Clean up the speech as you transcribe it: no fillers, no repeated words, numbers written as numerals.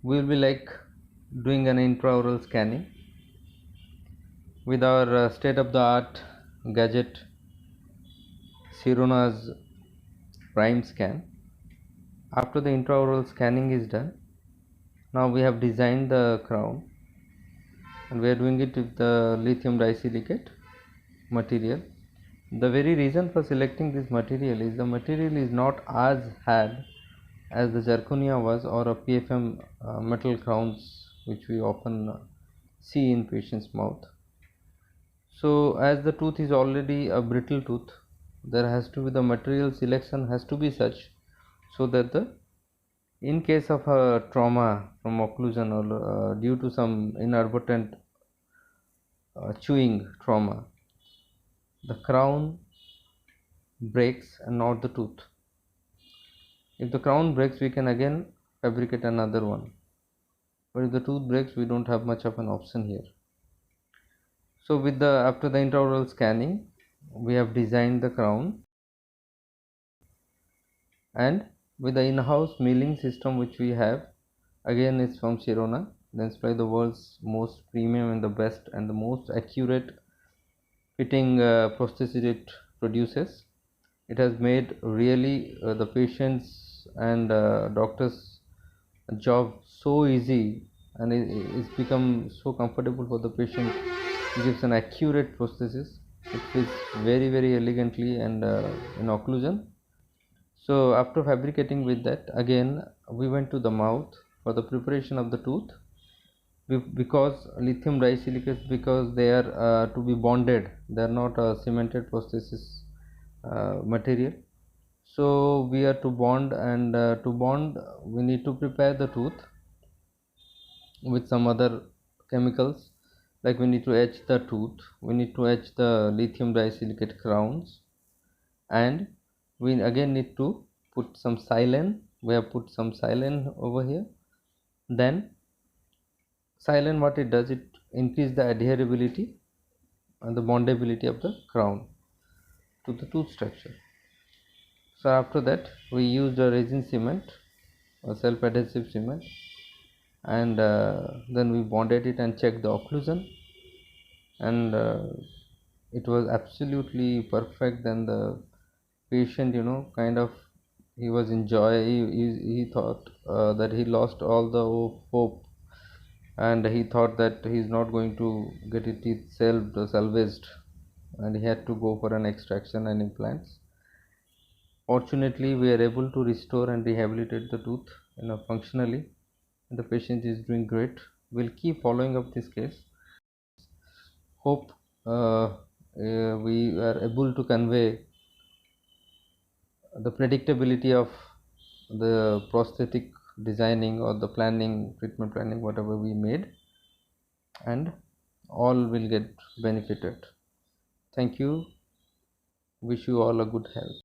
we will be doing an intra-oral scanning with our state-of-the-art gadget Sirona's prime scan. After the intraoral scanning is done, now we have designed the crown and we are doing it with the lithium disilicate material. The very reason for selecting this material is the material is not as hard as the zirconia was or a PFM metal crowns which we often see in patient's mouth. So as the tooth is already a brittle tooth, there has to be the material selection has to be such so that in case of a trauma from occlusion or due to some inadvertent chewing trauma, the crown breaks and not the tooth. If the crown breaks, we can again fabricate another one, but if the tooth breaks, we don't have much of an option here. So with the after the intraoral scanning, we have designed the crown, and with the in-house milling system which we have, again it's from Sirona, then by the world's most premium and the best and the most accurate fitting prosthesis it produces. It has made really the patients and doctors job so easy, and it's become so comfortable for the patient. It gives an accurate prosthesis. It fits very elegantly and in occlusion. So after fabricating with that, again we went to the mouth for the preparation of the tooth. Because lithium disilicates, because they are to be bonded, they are not a cemented prosthesis material. So we are to bond, and to bond we need to prepare the tooth with some other chemicals, like we need to etch the tooth, we need to etch the lithium disilicate crowns, and we again need to put some silane. We have put some silane over here. Then silane, what it does, it increase the adherability and the bondability of the crown to the tooth structure. So after that we used a resin cement, a self-adhesive cement, and then we bonded it and checked the occlusion, and it was absolutely perfect. Then the patient, kind of, he was enjoy, he thought that he lost all the hope, and he thought that he is not going to get his teeth salvaged, and he had to go for an extraction and implants. Fortunately, we are able to restore and rehabilitate the tooth functionally, and the patient is doing great. We'll keep following up this case. Hope we are able to convey the predictability of the prosthetic designing or the planning, treatment planning, whatever we made, and all will get benefited. Thank you. Wish you all a good health.